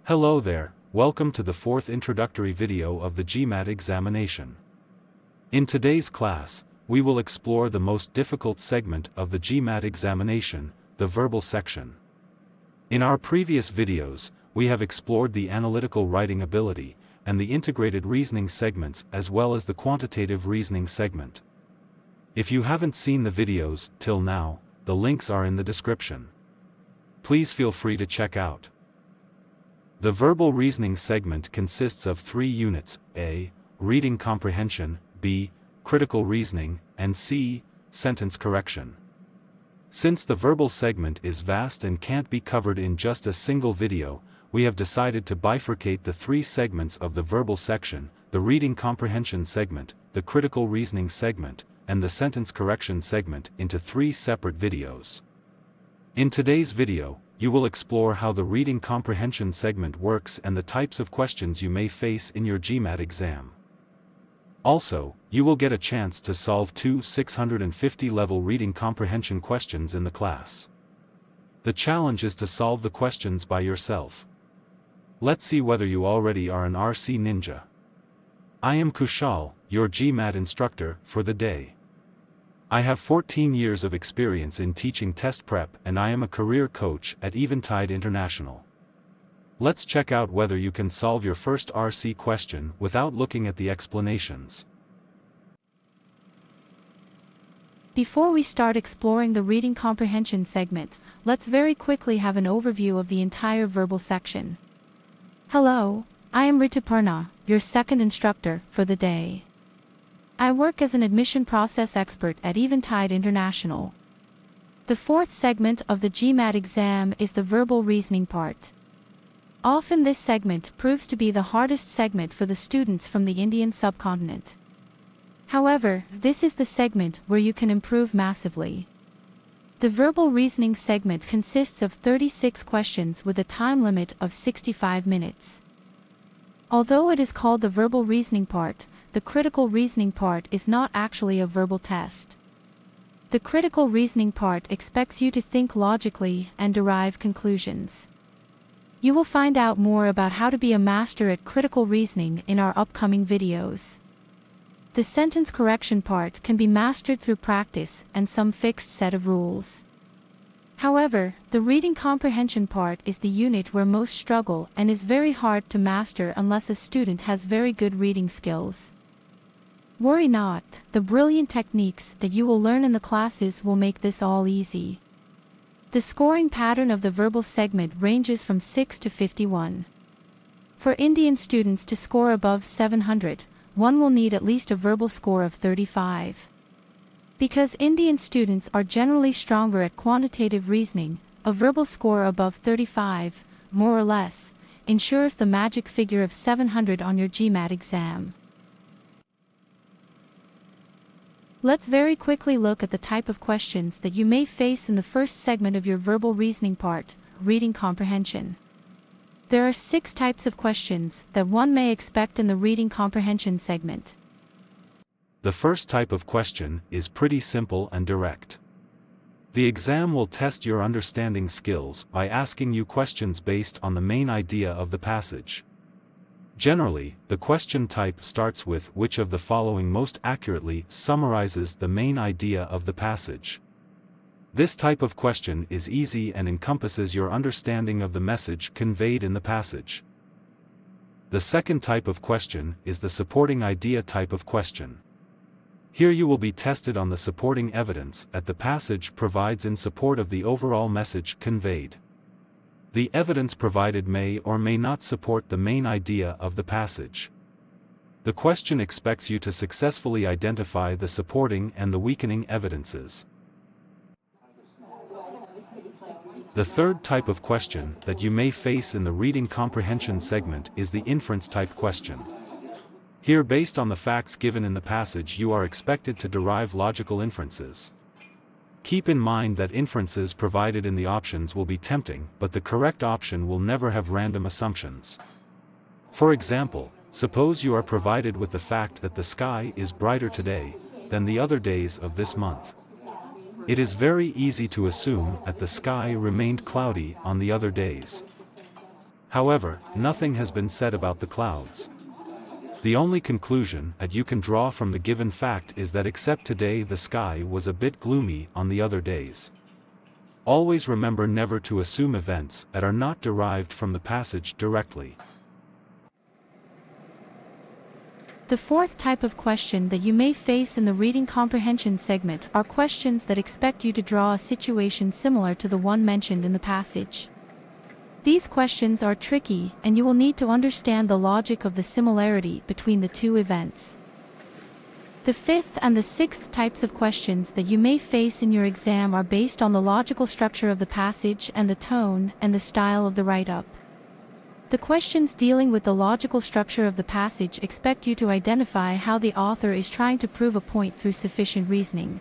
Hello there, welcome to the fourth introductory video of the GMAT examination. In today's class, we will explore the most difficult segment of the GMAT examination, the verbal section. In our previous videos, we have explored the analytical writing ability, and the integrated reasoning segments as well as the quantitative reasoning segment. If you haven't seen the videos till now, the links are in the description. Please feel free to check out. The verbal reasoning segment consists of 3 units: A. Reading comprehension, B. Critical reasoning, and C. Sentence correction. Since the verbal segment is vast and can't be covered in just a single video, we have decided to bifurcate the 3 segments of the verbal section, the reading comprehension segment, the critical reasoning segment, and the sentence correction segment, into 3 separate videos. In today's video, you will explore how the reading comprehension segment works and the types of questions you may face in your GMAT exam. Also, you will get a chance to solve 2 650-level reading comprehension questions in the class. The challenge is to solve the questions by yourself. Let's see whether you already are an RC ninja. I am Kushal, your GMAT instructor for the day. I have 14 years of experience in teaching test prep and I am a career coach at Eventide International. Let's check out whether you can solve your first RC question without looking at the explanations. Before we start exploring the reading comprehension segment, let's very quickly have an overview of the entire verbal section. Hello, I am Rituparna, your second instructor for the day. I work as an admission process expert at Eventide International. The 4th segment of the GMAT exam is the verbal reasoning part. Often this segment proves to be the hardest segment for the students from the Indian subcontinent. However, this is the segment where you can improve massively. The verbal reasoning segment consists of 36 questions with a time limit of 65 minutes. Although it is called the verbal reasoning part, the critical reasoning part is not actually a verbal test. The critical reasoning part expects you to think logically and derive conclusions. You will find out more about how to be a master at critical reasoning in our upcoming videos. The sentence correction part can be mastered through practice and some fixed set of rules. However, the reading comprehension part is the unit where most struggle and is very hard to master unless a student has very good reading skills. Worry not, the brilliant techniques that you will learn in the classes will make this all easy. The scoring pattern of the verbal segment ranges from 6 to 51. For Indian students to score above 700, one will need at least a verbal score of 35. Because Indian students are generally stronger at quantitative reasoning, a verbal score above 35, more or less, ensures the magic figure of 700 on your GMAT exam. Let's very quickly look at the type of questions that you may face in the first segment of your verbal reasoning part, reading comprehension. There are 6 types of questions that one may expect in the reading comprehension segment. The first type of question is pretty simple and direct. The exam will test your understanding skills by asking you questions based on the main idea of the passage. Generally, the question type starts with which of the following most accurately summarizes the main idea of the passage. This type of question is easy and encompasses your understanding of the message conveyed in the passage. The second type of question is the supporting idea type of question. Here you will be tested on the supporting evidence that the passage provides in support of the overall message conveyed. The evidence provided may or may not support the main idea of the passage. The question expects you to successfully identify the supporting and the weakening evidences. The third type of question that you may face in the reading comprehension segment is the inference type question. Here, based on the facts given in the passage, you are expected to derive logical inferences. Keep in mind that inferences provided in the options will be tempting, but the correct option will never have random assumptions. For example, suppose you are provided with the fact that the sky is brighter today than the other days of this month. It is very easy to assume that the sky remained cloudy on the other days. However, nothing has been said about the clouds. The only conclusion that you can draw from the given fact is that except today the sky was a bit gloomy on the other days. Always remember never to assume events that are not derived from the passage directly. The fourth type of question that you may face in the reading comprehension segment are questions that expect you to draw a situation similar to the one mentioned in the passage. These questions are tricky, and you will need to understand the logic of the similarity between the two events. The fifth and the sixth types of questions that you may face in your exam are based on the logical structure of the passage and the tone and the style of the write-up. The questions dealing with the logical structure of the passage expect you to identify how the author is trying to prove a point through sufficient reasoning.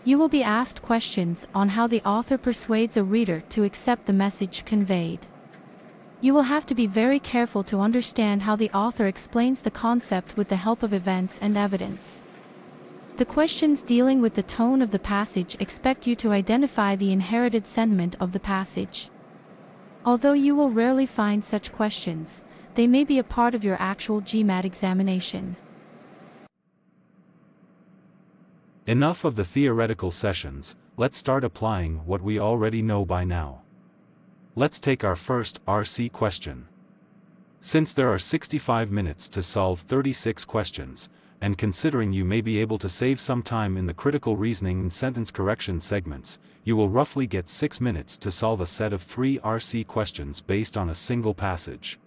You will be asked questions on how the author persuades a reader to accept the message conveyed. You will have to be very careful to understand how the author explains the concept with the help of events and evidence. The questions dealing with the tone of the passage expect you to identify the inherited sentiment of the passage. Although you will rarely find such questions, they may be a part of your actual GMAT examination. Enough of the theoretical sessions, let's start applying what we already know by now. Let's take our first RC question. Since there are 65 minutes to solve 36 questions, and considering you may be able to save some time in the critical reasoning and sentence correction segments, you will roughly get 6 minutes to solve a set of 3 RC questions based on a single passage.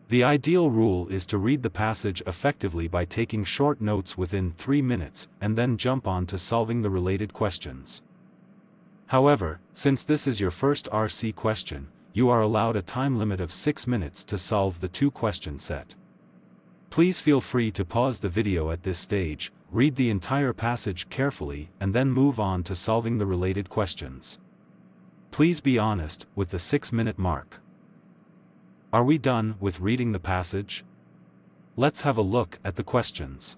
The ideal rule is to read the passage effectively by taking short notes within 3 minutes and then jump on to solving the related questions. However, since this is your first RC question, you are allowed a time limit of 6 minutes to solve the 2-question set. Please feel free to pause the video at this stage, read the entire passage carefully, and then move on to solving the related questions. Please be honest with the 6-minute mark. Are we done with reading the passage? Let's have a look at the questions.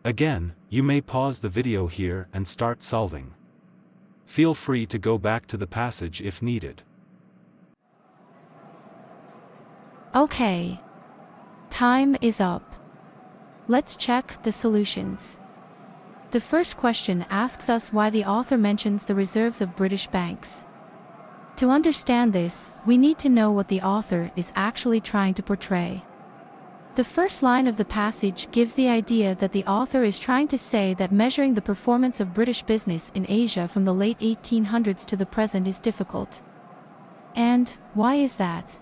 Again, you may pause the video here and start solving. Feel free to go back to the passage if needed. Okay. Time is up. Let's check the solutions. The first question asks us why the author mentions the reserves of British banks. To understand this, we need to know what the author is actually trying to portray. The first line of the passage gives the idea that the author is trying to say that measuring the performance of British business in Asia from the late 1800s to the present is difficult. And why is that?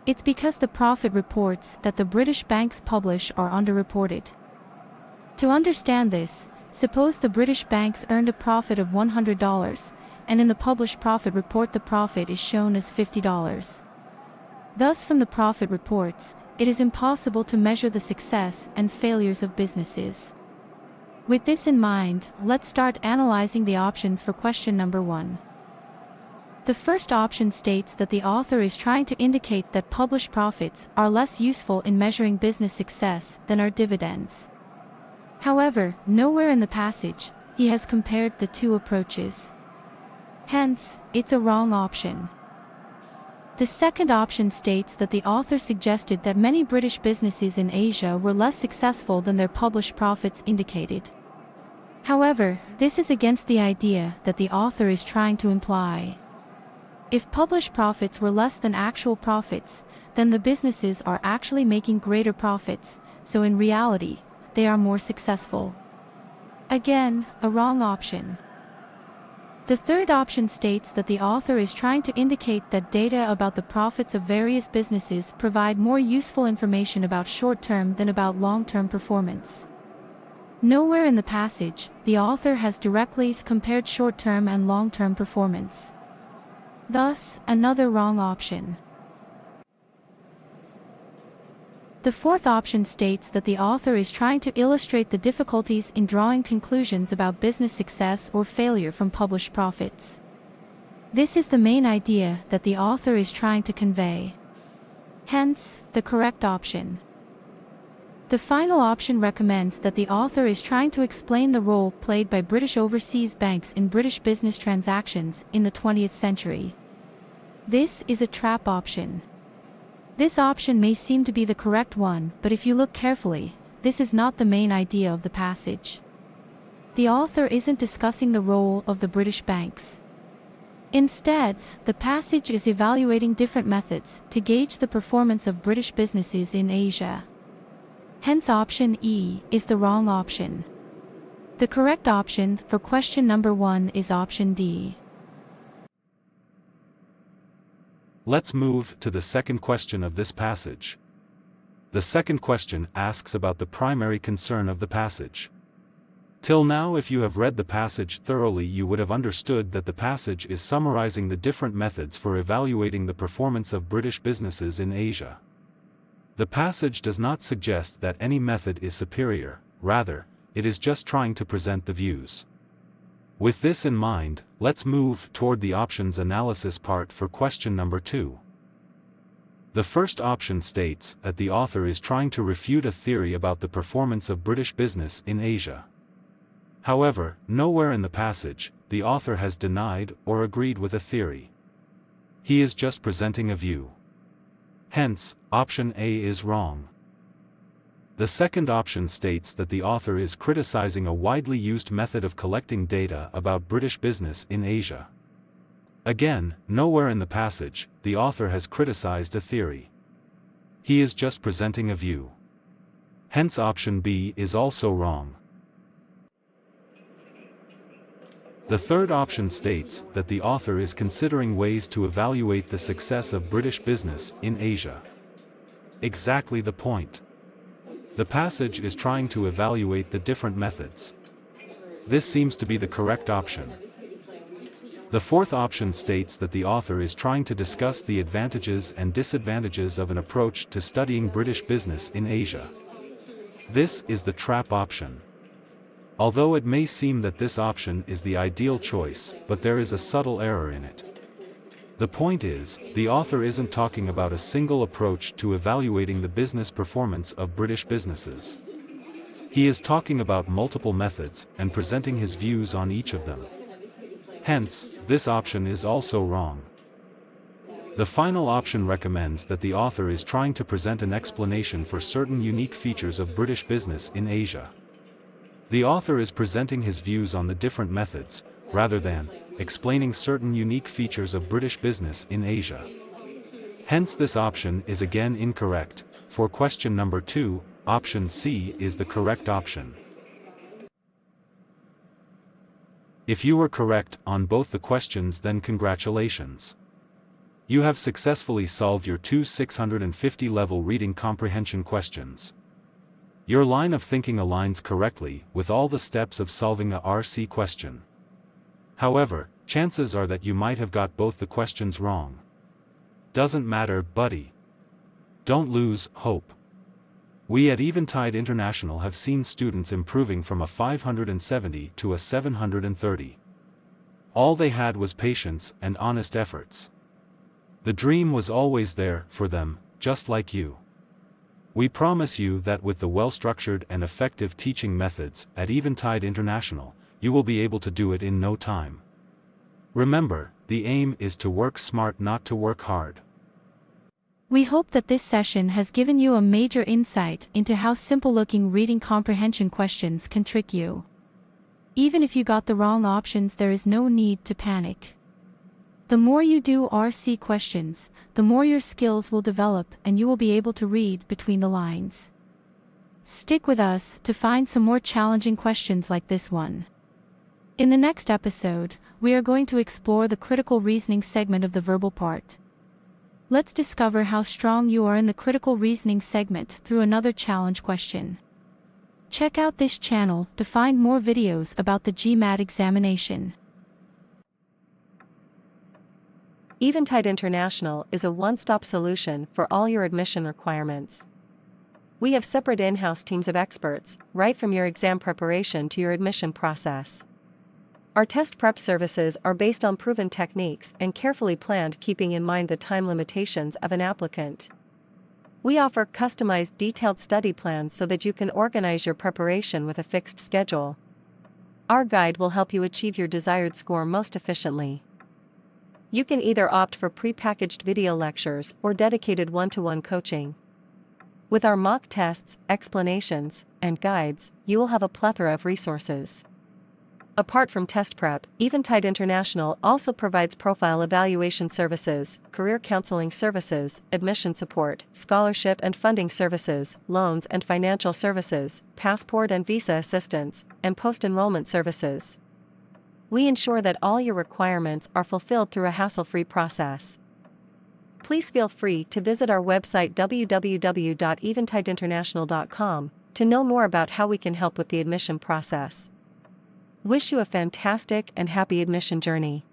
It's because the profit reports that the British banks publish are underreported. To understand this, suppose the British banks earned a profit of $100, and in the published profit report the profit is shown as $50. Thus, from the profit reports, it is impossible to measure the success and failures of businesses. With this in mind, let's start analyzing the options for question number 1. The first option states that the author is trying to indicate that published profits are less useful in measuring business success than are dividends. However, nowhere in the passage, he has compared the two approaches. Hence, it's a wrong option. The second option states that the author suggested that many British businesses in Asia were less successful than their published profits indicated. However, this is against the idea that the author is trying to imply. If published profits were less than actual profits, then the businesses are actually making greater profits, so in reality, they are more successful. Again, a wrong option. The third option states that the author is trying to indicate that data about the profits of various businesses provide more useful information about short-term than about long-term performance. Nowhere in the passage, the author has directly compared short-term and long-term performance. Thus, another wrong option. The fourth option states that the author is trying to illustrate the difficulties in drawing conclusions about business success or failure from published profits. This is the main idea that the author is trying to convey. Hence, the correct option. The final option recommends that the author is trying to explain the role played by British overseas banks in British business transactions in the 20th century. This is a trap option. This option may seem to be the correct one, but if you look carefully, this is not the main idea of the passage. The author isn't discussing the role of the British banks. Instead, the passage is evaluating different methods to gauge the performance of British businesses in Asia. Hence option E is the wrong option. The correct option for question number 1 is option D. Let's move to the second question of this passage. The second question asks about the primary concern of the passage. Till now, if you have read the passage thoroughly, you would have understood that the passage is summarizing the different methods for evaluating the performance of British businesses in Asia. The passage does not suggest that any method is superior, rather, it is just trying to present the views. With this in mind, let's move toward the options analysis part for question number 2. The first option states that the author is trying to refute a theory about the performance of British business in Asia. However, nowhere in the passage, the author has denied or agreed with a theory. He is just presenting a view. Hence, option A is wrong. The second option states that the author is criticizing a widely used method of collecting data about British business in Asia. Again, nowhere in the passage, the author has criticized a theory. He is just presenting a view. Hence option B is also wrong. The third option states that the author is considering ways to evaluate the success of British business in Asia. Exactly the point. The passage is trying to evaluate the different methods. This seems to be the correct option. The fourth option states that the author is trying to discuss the advantages and disadvantages of an approach to studying British business in Asia. This is the trap option. Although it may seem that this option is the ideal choice, but there is a subtle error in it. The point is, the author isn't talking about a single approach to evaluating the business performance of British businesses. He is talking about multiple methods and presenting his views on each of them. Hence, this option is also wrong. The final option recommends that the author is trying to present an explanation for certain unique features of British business in Asia. The author is presenting his views on the different methods, rather than explaining certain unique features of British business in Asia. Hence this option is again incorrect. For question number 2, option C is the correct option. If you were correct on both the questions, then congratulations. You have successfully solved your two 650 level reading comprehension questions. Your line of thinking aligns correctly with all the steps of solving a RC question. However, chances are that you might have got both the questions wrong. Doesn't matter, buddy. Don't lose hope. We at Eventide International have seen students improving from a 570 to a 730. All they had was patience and honest efforts. The dream was always there for them, just like you. We promise you that with the well-structured and effective teaching methods at Eventide International, you will be able to do it in no time. Remember, the aim is to work smart, not to work hard. We hope that this session has given you a major insight into how simple-looking reading comprehension questions can trick you. Even if you got the wrong options, there is no need to panic. The more you do RC questions, the more your skills will develop and you will be able to read between the lines. Stick with us to find some more challenging questions like this one. In the next episode, we are going to explore the critical reasoning segment of the verbal part. Let's discover how strong you are in the critical reasoning segment through another challenge question. Check out this channel to find more videos about the GMAT examination. Eventide International is a one-stop solution for all your admission requirements. We have separate in-house teams of experts, right from your exam preparation to your admission process. Our test prep services are based on proven techniques and carefully planned, keeping in mind the time limitations of an applicant. We offer customized, detailed study plans so that you can organize your preparation with a fixed schedule. Our guide will help you achieve your desired score most efficiently. You can either opt for prepackaged video lectures or dedicated one-to-one coaching. With our mock tests, explanations, and guides, you will have a plethora of resources. Apart from test prep, Eventide International also provides profile evaluation services, career counseling services, admission support, scholarship and funding services, loans and financial services, passport and visa assistance, and post-enrollment services. We ensure that all your requirements are fulfilled through a hassle-free process. Please feel free to visit our website www.eventideinternational.com to know more about how we can help with the admission process. Wish you a fantastic and happy admission journey.